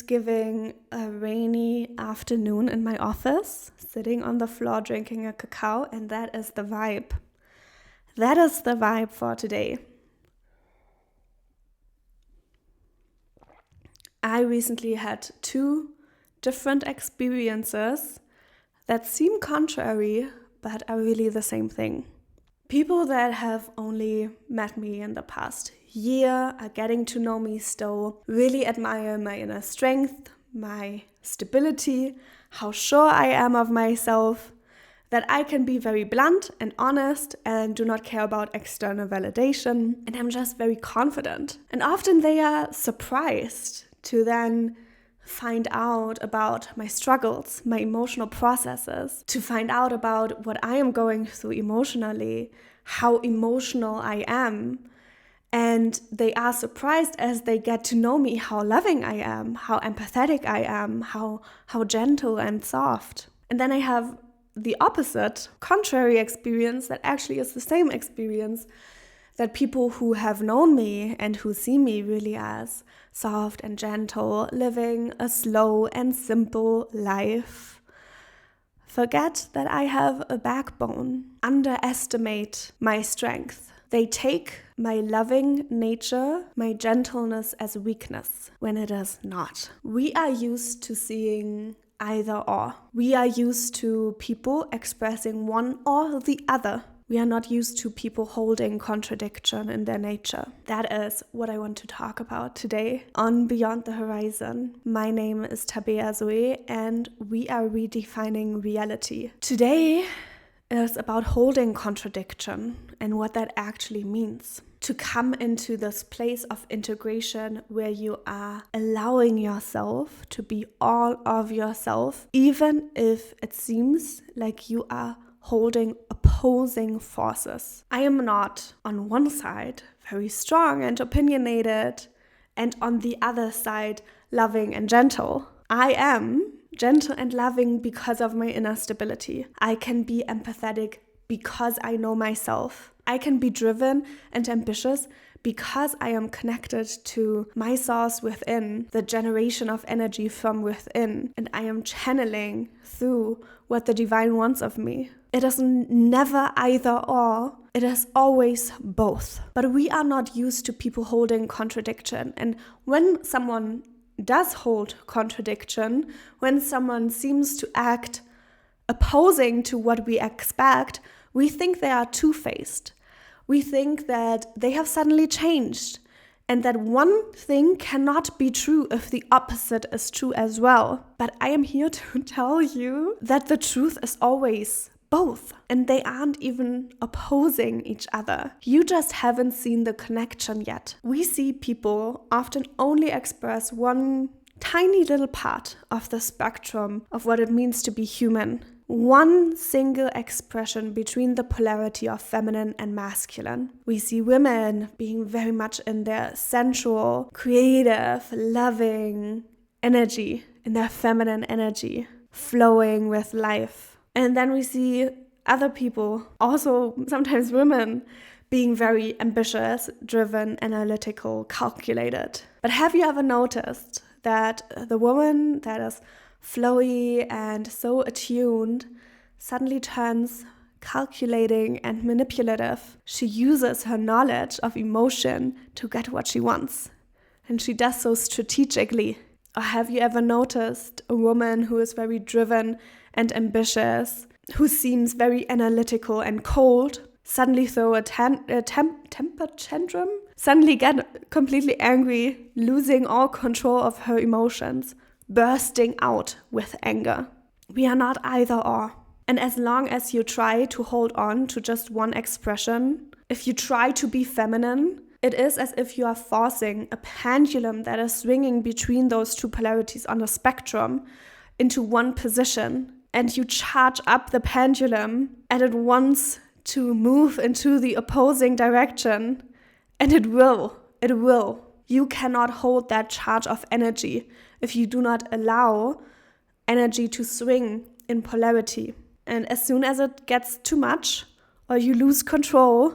Giving a rainy afternoon in my office, sitting on the floor drinking a cacao, and that is the vibe. That is the vibe for today. I recently had 2 different experiences that seem contrary, but are really the same thing. People that have only met me in the past year are getting to know me still, really admire my inner strength, my stability, how sure I am of myself, that I can be very blunt and honest and do not care about external validation, and I'm just very confident. And often they are surprised to then find out about my struggles, my emotional processes, to find out about what I am going through emotionally, how emotional I am. And they are surprised as they get to know me how loving I am, how empathetic I am, how gentle and soft. And then I have the opposite, contrary experience that actually is the same experience, that people who have known me and who see me really as soft and gentle, living a slow and simple life, forget that I have a backbone, underestimate my strength. They take my loving nature, my gentleness as weakness, when it is not. We are used to seeing either or. We are used to people expressing one or the other. We are not used to people holding contradiction in their nature. That is what I want to talk about today on Beyond the Horizon. My name is Tabea Zoé and we are redefining reality. Today is about holding contradiction and what that actually means. To come into this place of integration where you are allowing yourself to be all of yourself, even if it seems like you are holding opposing forces. I am not on one side very strong and opinionated, and on the other side loving and gentle. I am gentle and loving because of my inner stability. I can be empathetic because I know myself. I can be driven and ambitious because I am connected to my source within, the generation of energy from within, and I am channeling through what the divine wants of me. It is never either or, it is always both. But we are not used to people holding contradiction, and when someone does hold contradiction, when someone seems to act opposing to what we expect, we think they are two-faced. We think that they have suddenly changed and that one thing cannot be true if the opposite is true as well. But I am here to tell you that the truth is always both, and they aren't even opposing each other. You just haven't seen the connection yet. We see people often only express one tiny little part of the spectrum of what it means to be human. One single expression between the polarity of feminine and masculine. We see women being very much in their sensual, creative, loving energy, in their feminine energy, flowing with life. And then we see other people, also sometimes women, being very ambitious, driven, analytical, calculated. But have you ever noticed that the woman that is flowy and so attuned suddenly turns calculating and manipulative? She uses her knowledge of emotion to get what she wants, and she does so strategically. Or have you ever noticed a woman who is very driven and ambitious, who seems very analytical and cold, suddenly throw a temper tantrum, suddenly get completely angry, losing all control of her emotions, bursting out with anger? We are not either or. And as long as you try to hold on to just one expression, if you try to be feminine, it is as if you are forcing a pendulum that is swinging between those two polarities on the spectrum into one position, and you charge up the pendulum and it wants to move into the opposing direction, and it will. You cannot hold that charge of energy if you do not allow energy to swing in polarity. And as soon as it gets too much or you lose control,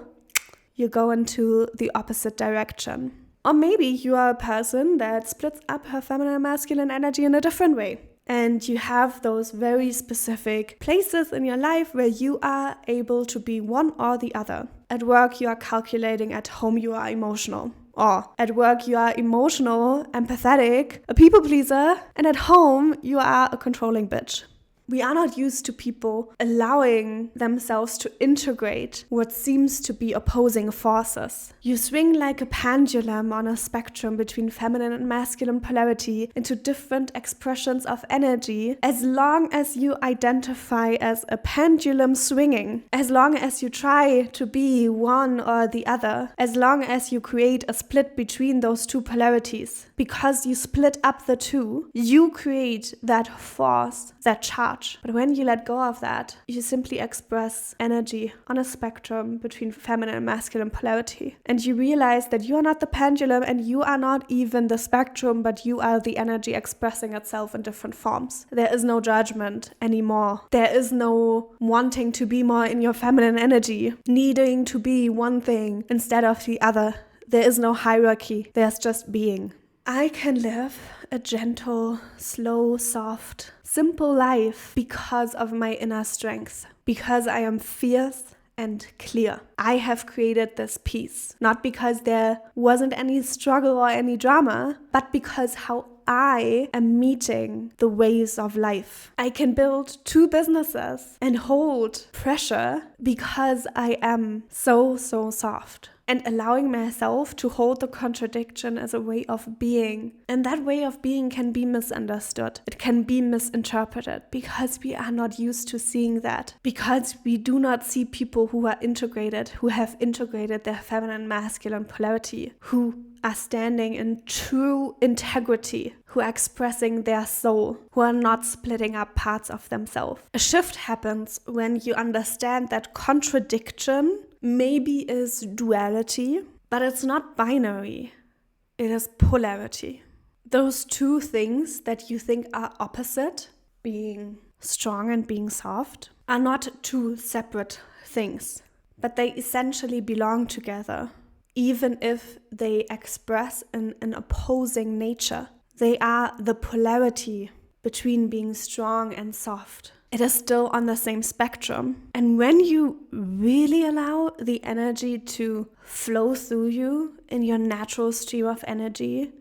you go into the opposite direction. Or maybe you are a person that splits up her feminine and masculine energy in a different way. And you have those very specific places in your life where you are able to be one or the other. At work, you are calculating. At home, you are emotional. Or at work, you are emotional, empathetic, a people pleaser. And at home, you are a controlling bitch. We are not used to people allowing themselves to integrate what seems to be opposing forces. You swing like a pendulum on a spectrum between feminine and masculine polarity into different expressions of energy, as long as you identify as a pendulum swinging, as long as you try to be one or the other, as long as you create a split between those two polarities. Because you split up the two, you create that force, that charge. But when you let go of that, you simply express energy on a spectrum between feminine and masculine polarity. And you realize that you are not the pendulum and you are not even the spectrum, but you are the energy expressing itself in different forms. There is no judgment anymore. There is no wanting to be more in your feminine energy, needing to be one thing instead of the other. There is no hierarchy. There's just being. I can live a gentle, slow, soft, simple life because of my inner strength, because I am fierce and clear. I have created this peace, not because there wasn't any struggle or any drama, but because how I am meeting the waves of life. I can build 2 businesses and hold pressure because I am so soft. And allowing myself to hold the contradiction as a way of being. And that way of being can be misunderstood. It can be misinterpreted because we are not used to seeing that. Because we do not see people who are integrated, who have integrated their feminine and masculine polarity, who are standing in true integrity, who are expressing their soul, who are not splitting up parts of themselves. A shift happens when you understand that contradiction maybe is duality, but it's not binary. It is polarity. Those 2 things that you think are opposite, being strong and being soft, are not 2 separate things, but they essentially belong together, even if they express an opposing nature. They are the polarity between being strong and soft. It is still on the same spectrum. And when you really allow the energy to flow through you in your natural stream of energy,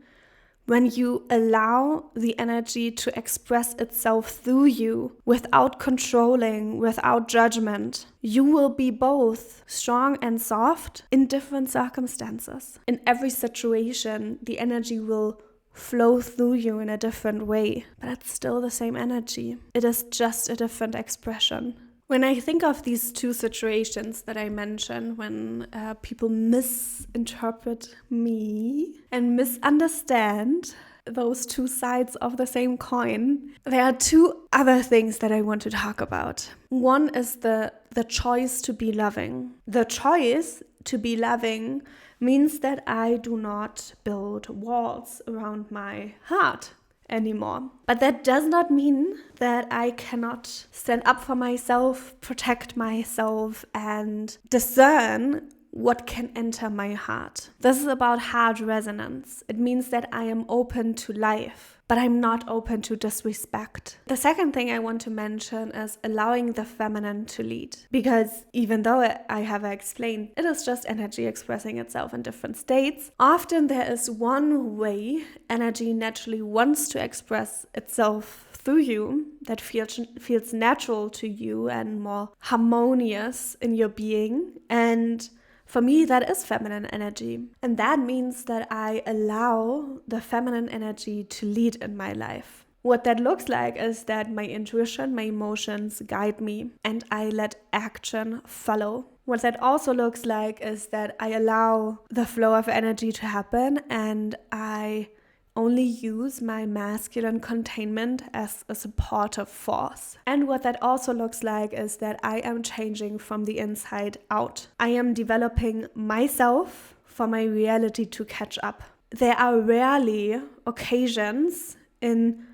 when you allow the energy to express itself through you without controlling, without judgment, you will be both strong and soft in different circumstances. In every situation, the energy will flow through you in a different way, but it's still the same energy. It is just a different expression. When I think of these 2 situations that I mentioned, when people misinterpret me and misunderstand those 2 sides of the same coin, there are 2 other things that I want to talk about. One is the choice to be loving. The choice to be loving means that I do not build walls around my heart anymore. But that does not mean that I cannot stand up for myself, protect myself, and discern what can enter my heart. This is about heart resonance. It means that I am open to life, but I'm not open to disrespect. The second thing I want to mention is allowing the feminine to lead. Because even though I have explained, it is just energy expressing itself in different states. Often there is one way energy naturally wants to express itself through you that feels natural to you and more harmonious in your being. And for me, that is feminine energy. And that means that I allow the feminine energy to lead in my life. What that looks like is that my intuition, my emotions guide me and I let action follow. What that also looks like is that I allow the flow of energy to happen and I only use my masculine containment as a supportive force. And what that also looks like is that I am changing from the inside out. I am developing myself for my reality to catch up. There are rarely occasions in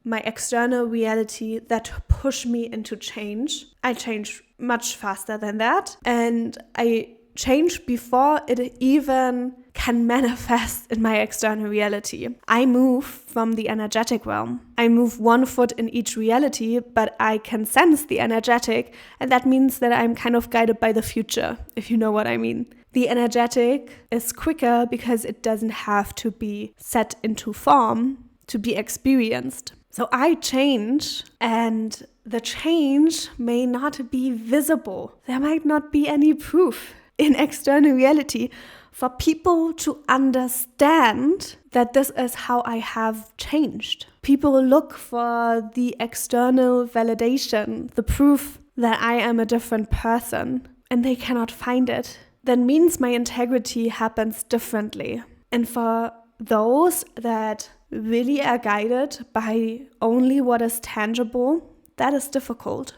my external reality that push me into change. I change much faster than that, and I change before it even can manifest in my external reality. I move from the energetic realm. I move one foot in each reality, but I can sense the energetic, and that means that I'm kind of guided by the future, if you know what I mean. The energetic is quicker because it doesn't have to be set into form to be experienced. So I change, and the change may not be visible. There might not be any proof in external reality for people to understand that this is how I have changed. People look for the external validation, the proof that I am a different person, and they cannot find it. That means my integrity happens differently. And for those that really are guided by only what is tangible, that is difficult.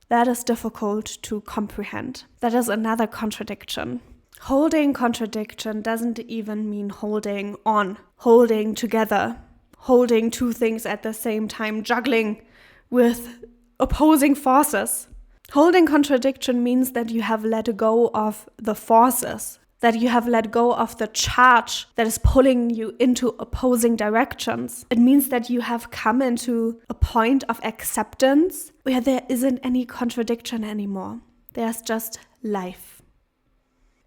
That is difficult to comprehend. That is another contradiction. Holding contradiction doesn't even mean holding on, holding together, holding two things at the same time, juggling with opposing forces. Holding contradiction means that you have let go of the forces, that you have let go of the charge that is pulling you into opposing directions. It means that you have come into a point of acceptance where there isn't any contradiction anymore. There's just life.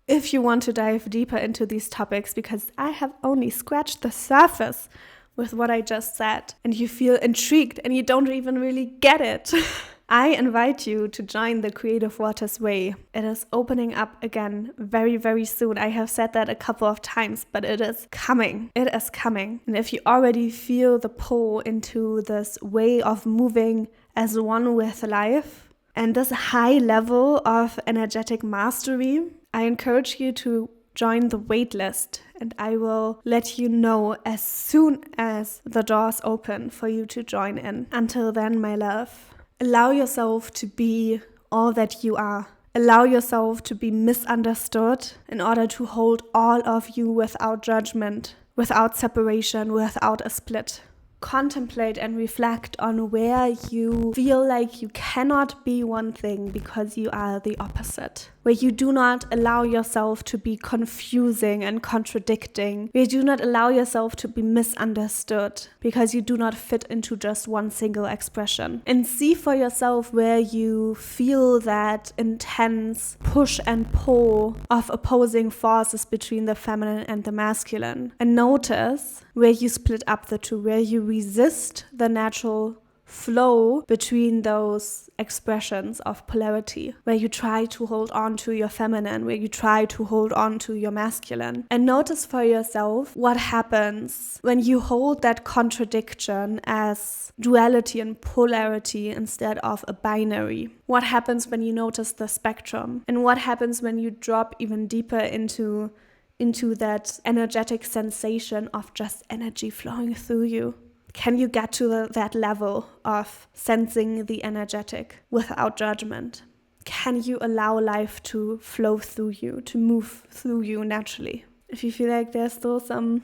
If you want to dive deeper into these topics, because I have only scratched the surface with what I just said, and you feel intrigued and you don't even really get it, I invite you to join the Creative Waters Way. It is opening up again very, very soon. I have said that a couple of times, but it is coming. It is coming. And if you already feel the pull into this way of moving as one with life and this high level of energetic mastery, I encourage you to join the waitlist, and I will let you know as soon as the doors open for you to join in. Until then, my love, allow yourself to be all that you are. Allow yourself to be misunderstood in order to hold all of you without judgment, without separation, without a split. Contemplate and reflect on where you feel like you cannot be one thing because you are the opposite. Where you do not allow yourself to be confusing and contradicting. Where you do not allow yourself to be misunderstood because you do not fit into just one single expression. And see for yourself where you feel that intense push and pull of opposing forces between the feminine and the masculine. And notice where you split up the two, where you resist the natural flow between those expressions of polarity, where you try to hold on to your feminine, where you try to hold on to your masculine. And notice for yourself what happens when you hold that contradiction as duality and polarity instead of a binary. What happens when you notice the spectrum? And what happens when you drop even deeper into that energetic sensation of just energy flowing through you? Can you get to that level of sensing the energetic without judgment? Can you allow life to flow through you, to move through you naturally? If you feel like there's still some,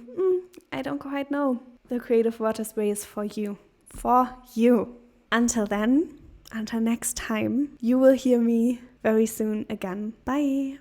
I don't quite know, the Creative Waters Way is for you. For you. Until then, until next time, you will hear me very soon again. Bye.